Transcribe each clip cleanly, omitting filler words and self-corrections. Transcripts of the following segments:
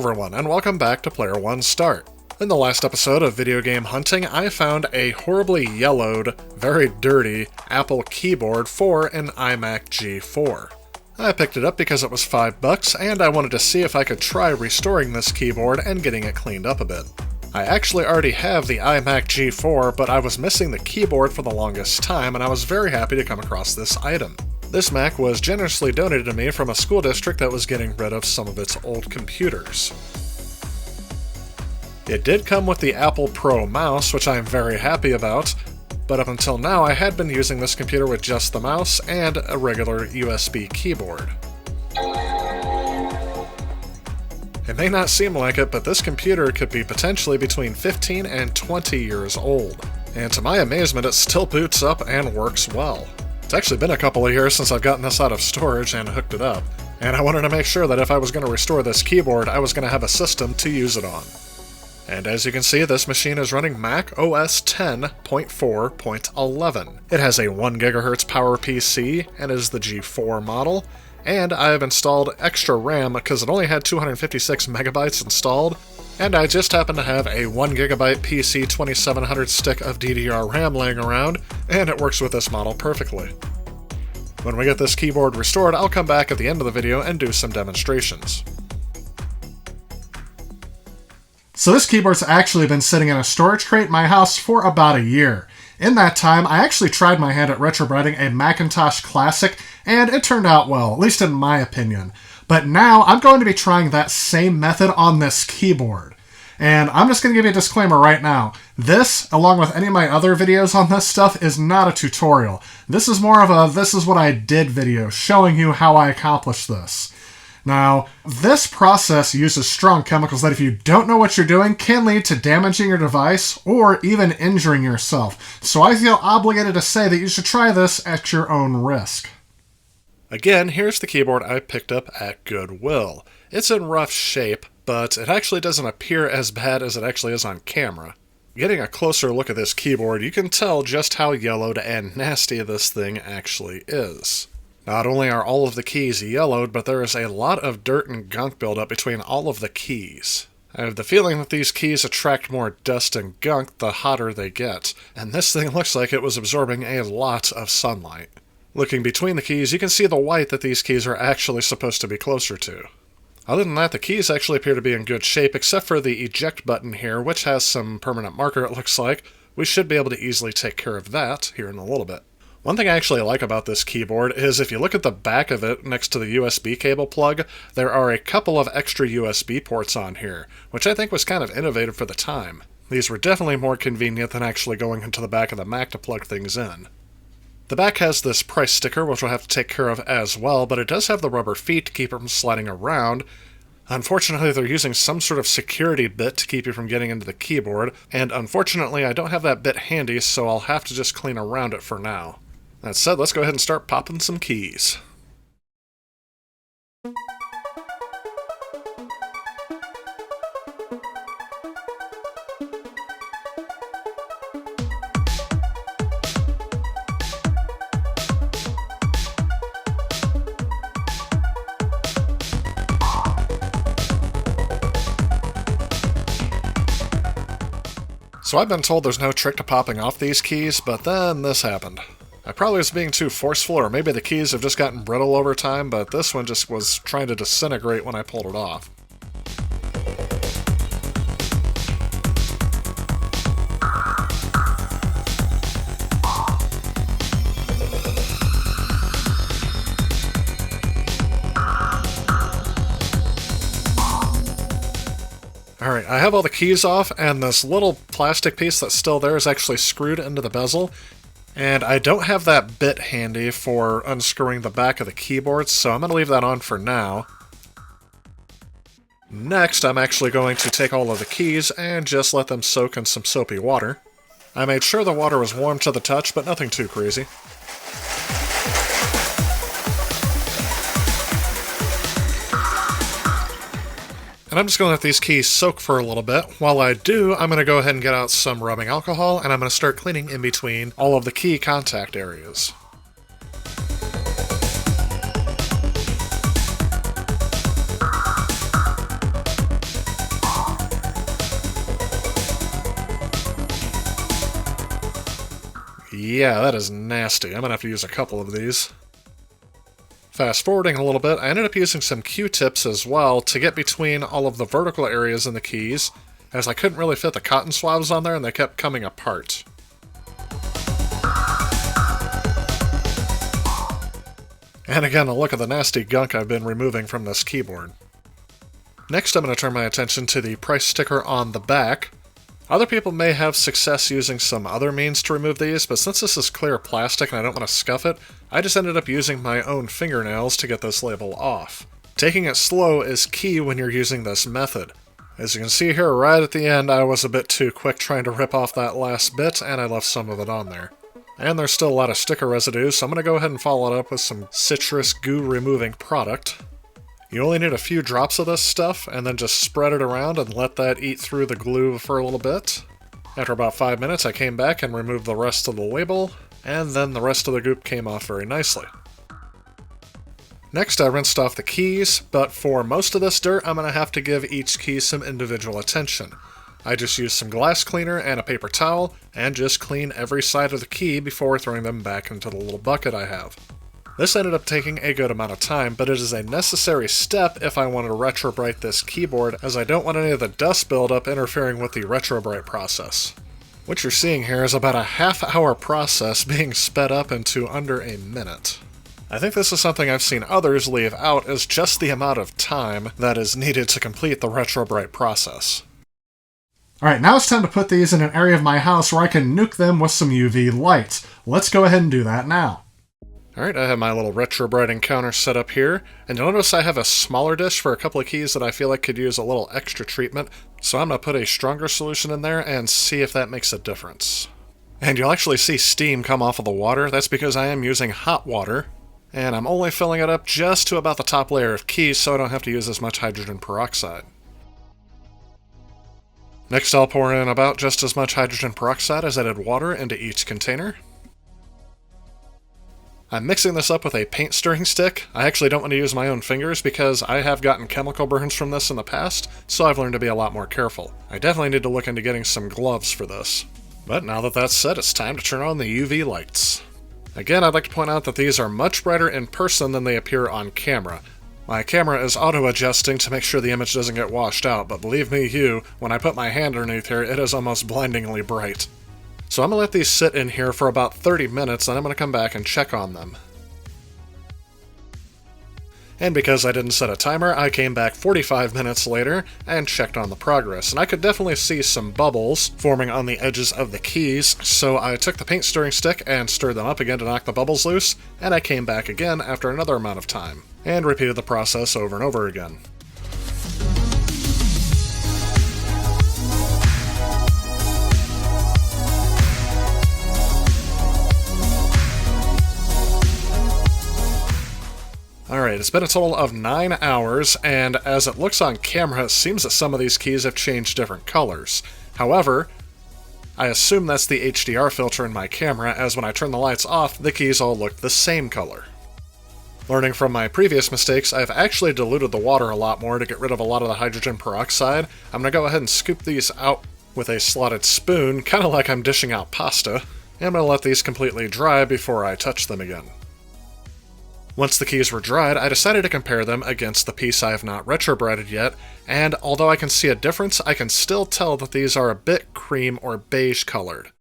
everyone, and welcome back to Player One Start. In the last episode of Video Game Hunting, I found a horribly yellowed, very dirty Apple keyboard for an iMac G4. I picked it up because it was $5, and I wanted to see if I could try restoring this keyboard and getting it cleaned up a bit. I actually already have the iMac G4, but I was missing the keyboard for the longest time, and I was very happy to come across this item. This Mac was generously donated to me from a school district that was getting rid of some of its old computers. It did come with the Apple Pro mouse, which I am very happy about, but up until now I had been using this computer with just the mouse and a regular USB keyboard. It may not seem like it, but this computer could be potentially between 15 and 20 years old, and to my amazement it still boots up and works well. It's actually been a couple of years since I've gotten this out of storage and hooked it up, and I wanted to make sure that if I was going to restore this keyboard, I was going to have a system to use it on. And as you can see, this machine is running Mac OS 10.4.11. It has a 1 GHz PowerPC and is the G4 model, and I have installed extra RAM because it only had 256 megabytes installed, and I just happen to have a 1 GB PC 2700 stick of DDR RAM laying around, and it works with this model perfectly. When we get this keyboard restored, I'll come back at the end of the video and do some demonstrations. So this keyboard's actually been sitting in a storage crate in my house for about a year. In that time, I actually tried my hand at retrobreading a Macintosh Classic, and it turned out well, at least in my opinion. But now, I'm going to be trying that same method on this keyboard. And I'm just going to give you a disclaimer right now. This, along with any of my other videos on this stuff, is not a tutorial. This is more of a this is what I did video, showing you how I accomplished this. Now, this process uses strong chemicals that if you don't know what you're doing can lead to damaging your device or even injuring yourself. So I feel obligated to say that you should try this at your own risk. Again, here's the keyboard I picked up at Goodwill. It's in rough shape, but it actually doesn't appear as bad as it actually is on camera. Getting a closer look at this keyboard, you can tell just how yellowed and nasty this thing actually is. Not only are all of the keys yellowed, but there is a lot of dirt and gunk buildup between all of the keys. I have the feeling that these keys attract more dust and gunk the hotter they get, and this thing looks like it was absorbing a lot of sunlight. Looking between the keys, you can see the white that these keys are actually supposed to be closer to. Other than that, the keys actually appear to be in good shape, except for the eject button here, which has some permanent marker it looks like. We should be able to easily take care of that here in a little bit. One thing I actually like about this keyboard is if you look at the back of it next to the USB cable plug, there are a couple of extra USB ports on here, which I think was kind of innovative for the time. These were definitely more convenient than actually going into the back of the Mac to plug things in. The back has this price sticker, which we'll have to take care of as well, but it does have the rubber feet to keep it from sliding around. Unfortunately, they're using some sort of security bit to keep you from getting into the keyboard, and unfortunately I don't have that bit handy, so I'll have to just clean around it for now. That said, let's go ahead and start popping some keys. So I've been told there's no trick to popping off these keys, but then this happened. I probably was being too forceful, or maybe the keys have just gotten brittle over time, but this one just was trying to disintegrate when I pulled it off. Alright, I have all the keys off, and this little plastic piece that's still there is actually screwed into the bezel. And I don't have that bit handy for unscrewing the back of the keyboard, so I'm going to leave that on for now. Next, I'm actually going to take all of the keys and just let them soak in some soapy water. I made sure the water was warm to the touch, but nothing too crazy. And I'm just going to let these keys soak for a little bit. While I do, I'm going to go ahead and get out some rubbing alcohol, and I'm going to start cleaning in between all of the key contact areas. Yeah, that is nasty. I'm gonna have to use a couple of these. Fast forwarding a little bit, I ended up using some Q-tips as well to get between all of the vertical areas in the keys, as I couldn't really fit the cotton swabs on there and they kept coming apart. And again, a look at the nasty gunk I've been removing from this keyboard. Next, I'm going to turn my attention to the price sticker on the back. Other people may have success using some other means to remove these, but since this is clear plastic and I don't want to scuff it, I just ended up using my own fingernails to get this label off. Taking it slow is key when you're using this method. As you can see here, right at the end, I was a bit too quick trying to rip off that last bit, and I left some of it on there. And there's still a lot of sticker residue, so I'm going to go ahead and follow it up with some citrus goo removing product. You only need a few drops of this stuff, and then just spread it around and let that eat through the glue for a little bit. After about 5 minutes, I came back and removed the rest of the label, and then the rest of the goop came off very nicely. Next, I rinsed off the keys, but for most of this dirt, I'm going to have to give each key some individual attention. I just used some glass cleaner and a paper towel, and just clean every side of the key before throwing them back into the little bucket I have. This ended up taking a good amount of time, but it is a necessary step if I want to retrobrite this keyboard, as I don't want any of the dust buildup interfering with the retrobrite process. What you're seeing here is about a half-hour process being sped up into under a minute. I think this is something I've seen others leave out as just the amount of time that is needed to complete the retrobrite process. Alright, now it's time to put these in an area of my house where I can nuke them with some UV light. Let's go ahead and do that now. Alright, I have my little retrobriting counter set up here, and you'll notice I have a smaller dish for a couple of keys that I feel like could use a little extra treatment, so I'm going to put a stronger solution in there and see if that makes a difference. And you'll actually see steam come off of the water. That's because I am using hot water, and I'm only filling it up just to about the top layer of keys so I don't have to use as much hydrogen peroxide. Next, I'll pour in about just as much hydrogen peroxide as I did water into each container. I'm mixing this up with a paint stirring stick. I actually don't want to use my own fingers because I have gotten chemical burns from this in the past, so I've learned to be a lot more careful. I definitely need to look into getting some gloves for this. But now that that's said, it's time to turn on the UV lights. Again, I'd like to point out that these are much brighter in person than they appear on camera. My camera is auto-adjusting to make sure the image doesn't get washed out, but believe me, when I put my hand underneath here, it is almost blindingly bright. So I'm going to let these sit in here for about 30 minutes, and I'm going to come back and check on them. And because I didn't set a timer, I came back 45 minutes later and checked on the progress. And I could definitely see some bubbles forming on the edges of the keys, so I took the paint stirring stick and stirred them up again to knock the bubbles loose, and I came back again after another amount of time, and repeated the process over and over again. Alright, it's been a total of 9 hours, and as it looks on camera, it seems that some of these keys have changed different colors. However, I assume that's the HDR filter in my camera, as when I turn the lights off, the keys all look the same color. Learning from my previous mistakes, I've actually diluted the water a lot more to get rid of a lot of the hydrogen peroxide. I'm going to go ahead and scoop these out with a slotted spoon, kind of like I'm dishing out pasta, and I'm going to let these completely dry before I touch them again. Once the keys were dried, I decided to compare them against the piece I have not retrobrited yet, and although I can see a difference, I can still tell that these are a bit cream or beige colored.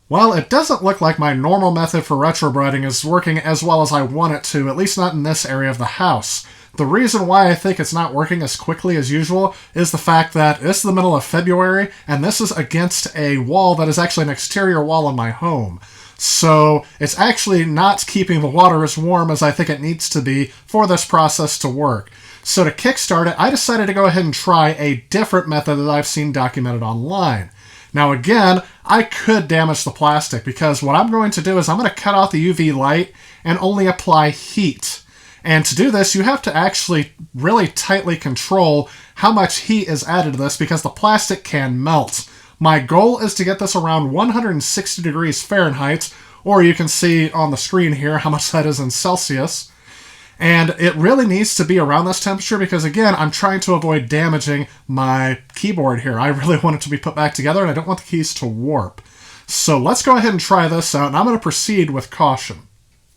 Well, it doesn't look like my normal method for retrobriting is working as well as I want it to, at least not in this area of the house. The reason why I think it's not working as quickly as usual is the fact that this is the middle of February, and this is against a wall that is actually an exterior wall in my home. So it's actually not keeping the water as warm as I think it needs to be for this process to work. So to kickstart it, I decided to go ahead and try a different method that I've seen documented online. Now again, I could damage the plastic because what I'm going to do is I'm going to cut off the UV light and only apply heat. And to do this, you have to actually really tightly control how much heat is added to this because the plastic can melt. My goal is to get this around 160 degrees Fahrenheit, or you can see on the screen here how much that is in Celsius. And it really needs to be around this temperature because, again, I'm trying to avoid damaging my keyboard here. I really want it to be put back together, and I don't want the keys to warp. So let's go ahead and try this out, and I'm going to proceed with caution.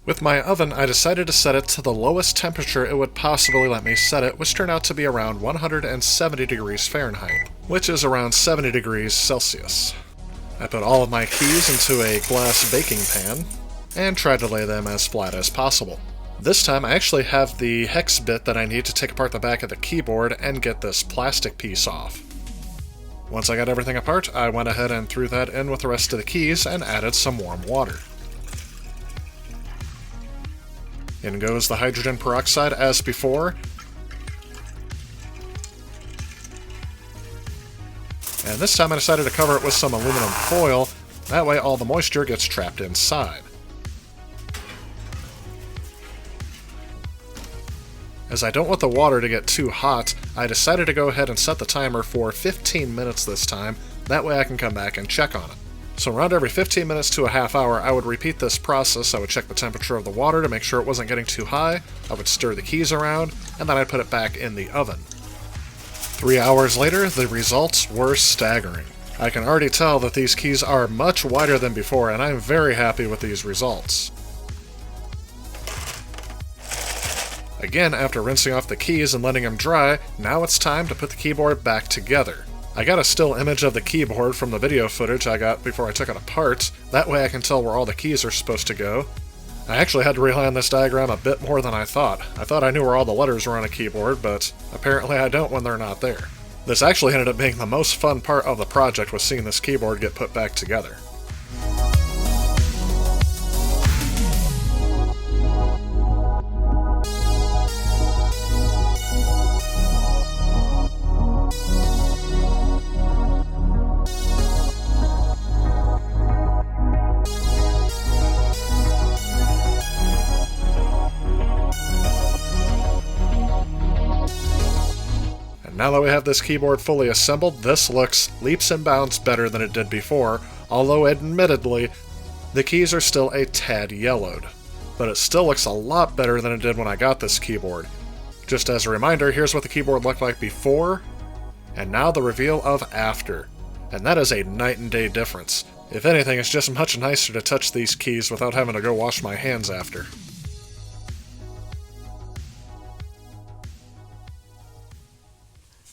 With my oven, I decided to set it to the lowest temperature it would possibly let me set it, which turned out to be around 170 degrees Fahrenheit, which is around 70 degrees Celsius. I put all of my keys into a glass baking pan, and tried to lay them as flat as possible. This time I actually have the hex bit that I need to take apart the back of the keyboard and get this plastic piece off. Once I got everything apart, I went ahead and threw that in with the rest of the keys and added some warm water. In goes the hydrogen peroxide as before, and this time I decided to cover it with some aluminum foil, that way all the moisture gets trapped inside. As I don't want the water to get too hot, I decided to go ahead and set the timer for 15 minutes this time, that way I can come back and check on it. So around every 15 minutes to a half hour, I would repeat this process. I would check the temperature of the water to make sure it wasn't getting too high, I would stir the keys around, and then I'd put it back in the oven. 3 hours later, the results were staggering. I can already tell that these keys are much wider than before, and I'm very happy with these results. Again, after rinsing off the keys and letting them dry, now it's time to put the keyboard back together. I got a still image of the keyboard from the video footage I got before I took it apart, that way I can tell where all the keys are supposed to go. I actually had to rely on this diagram a bit more than I thought. I thought I knew where all the letters were on a keyboard, but apparently I don't when they're not there. This actually ended up being the most fun part of the project, was seeing this keyboard get put back together. Now that we have this keyboard fully assembled, this looks leaps and bounds better than it did before, although admittedly, the keys are still a tad yellowed. But it still looks a lot better than it did when I got this keyboard. Just as a reminder, here's what the keyboard looked like before, and now the reveal of after. And that is a night and day difference. If anything, it's just much nicer to touch these keys without having to go wash my hands after.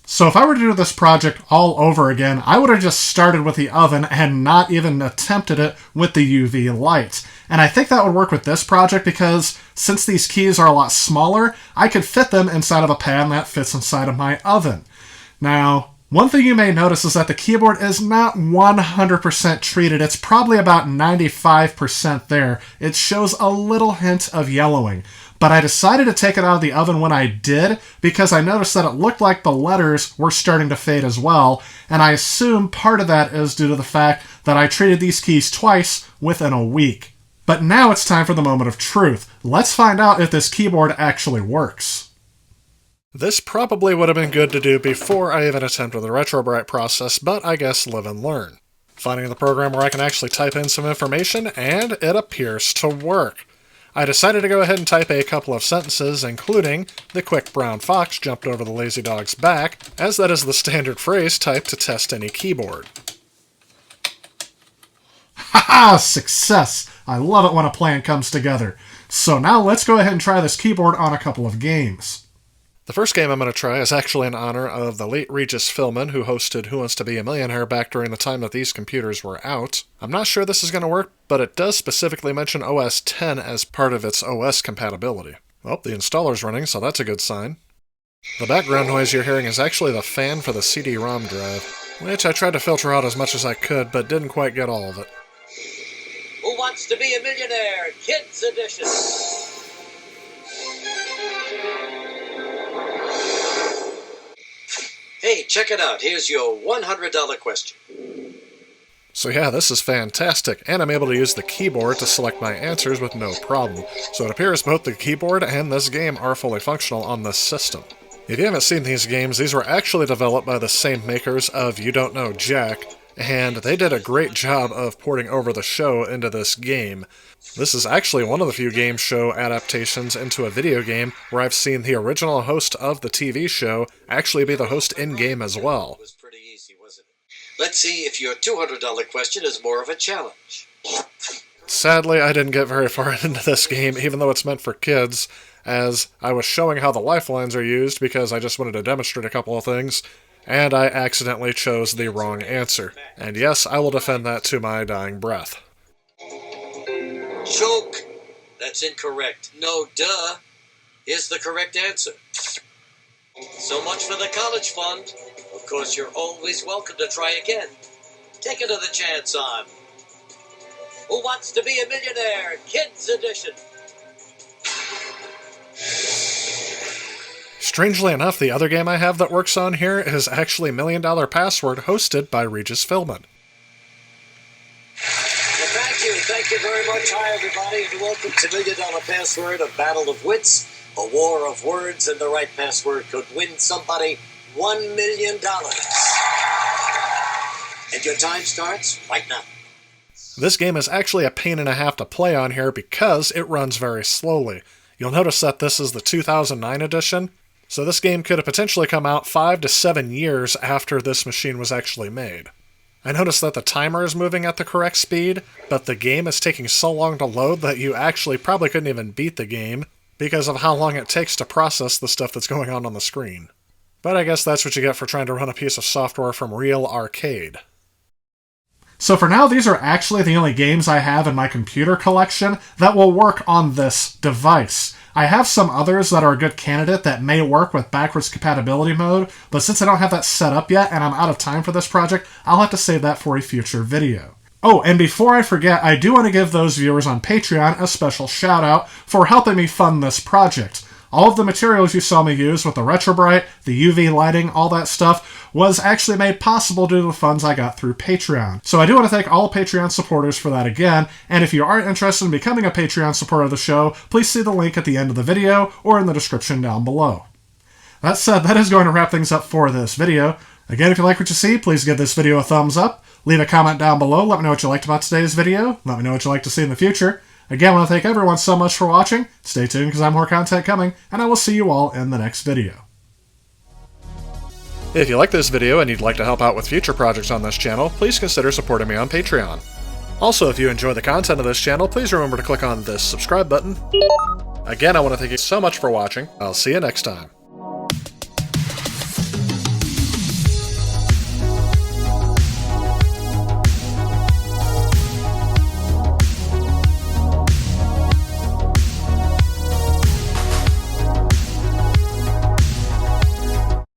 So if I were to do this project all over again, I would have just started with the oven and not even attempted it with the UV lights. And I think that would work with this project because since these keys are a lot smaller, I could fit them inside of a pan that fits inside of my oven. Now, one thing you may notice is that the keyboard is not 100% treated. It's probably about 95% there. It shows a little hint of yellowing. But I decided to take it out of the oven when I did because I noticed that it looked like the letters were starting to fade as well, and I assume part of that is due to the fact that I treated these keys twice within a week. But now it's time for the moment of truth. Let's find out if this keyboard actually works. This probably would have been good to do before I even attempted the RetroBrite process, but I guess live and learn. Finding the program where I can actually type in some information, and it appears to work. I decided to go ahead and type a couple of sentences, including, "The quick brown fox jumped over the lazy dog's back," as that is the standard phrase typed to test any keyboard. Haha! Success! I love it when a plan comes together. So now let's go ahead and try this keyboard on a couple of games. The first game I'm going to try is actually in honor of the late Regis Philbin, who hosted Who Wants to Be a Millionaire back during the time that these computers were out. I'm not sure this is going to work, but it does specifically mention OS X as part of its OS compatibility. Well, the installer's running, so that's a good sign. The background noise you're hearing is actually the fan for the CD-ROM drive, which I tried to filter out as much as I could, but didn't quite get all of it. Who Wants to Be a Millionaire? Kids Edition! Hey, check it out. Here's your $100 question. So yeah, this is fantastic, and I'm able to use the keyboard to select my answers with no problem. So it appears both the keyboard and this game are fully functional on this system. If you haven't seen these games, these were actually developed by the same makers of You Don't Know Jack, and they did a great job of porting over the show into this game. This is actually one of the few game show adaptations into a video game where I've seen the original host of the TV show actually be the host in-game as well. It was pretty easy, wasn't it? Let's see if your $200 question is more of a challenge. Sadly, I didn't get very far into this game, even though it's meant for kids, as I was showing how the lifelines are used because I just wanted to demonstrate a couple of things, and I accidentally chose the wrong answer. And yes, I will defend that to my dying breath. Choke. That's incorrect. No, duh is the correct answer. So much for the college fund. Of course, you're always welcome to try again. Take another chance on Who Wants to Be a Millionaire? Kids Edition. Strangely enough, the other game I have that works on here is actually $1 Million Password, hosted by Regis Philbin. Well, thank you very much. Hi, everybody, and welcome to $1 Million Password, a battle of wits, a war of words, and the right password could win somebody $1 million. And your time starts right now. This game is actually a pain and a half to play on here because it runs very slowly. You'll notice that this is the 2009 edition, so this game could have potentially come out 5 to 7 years after this machine was actually made. I noticed that the timer is moving at the correct speed, but the game is taking so long to load that you actually probably couldn't even beat the game because of how long it takes to process the stuff that's going on the screen. But I guess that's what you get for trying to run a piece of software from Real Arcade. So for now, these are actually the only games I have in my computer collection that will work on this device. I have some others that are a good candidate that may work with backwards compatibility mode, but since I don't have that set up yet and I'm out of time for this project, I'll have to save that for a future video. Oh, and before I forget, I do want to give those viewers on Patreon a special shout out for helping me fund this project. All of the materials you saw me use with the RetroBrite, the UV lighting, all that stuff, was actually made possible due to the funds I got through Patreon. So I do want to thank all Patreon supporters for that again, and if you are interested in becoming a Patreon supporter of the show, please see the link at the end of the video or in the description down below. That said, that is going to wrap things up for this video. Again, if you like what you see, please give this video a thumbs up, leave a comment down below, let me know what you liked about today's video, let me know what you'd like to see in the future. Again, I want to thank everyone so much for watching. Stay tuned because I have more content coming, and I will see you all in the next video. If you like this video and you'd like to help out with future projects on this channel, please consider supporting me on Patreon. Also, if you enjoy the content of this channel, please remember to click on this subscribe button. Again, I want to thank you so much for watching. I'll see you next time.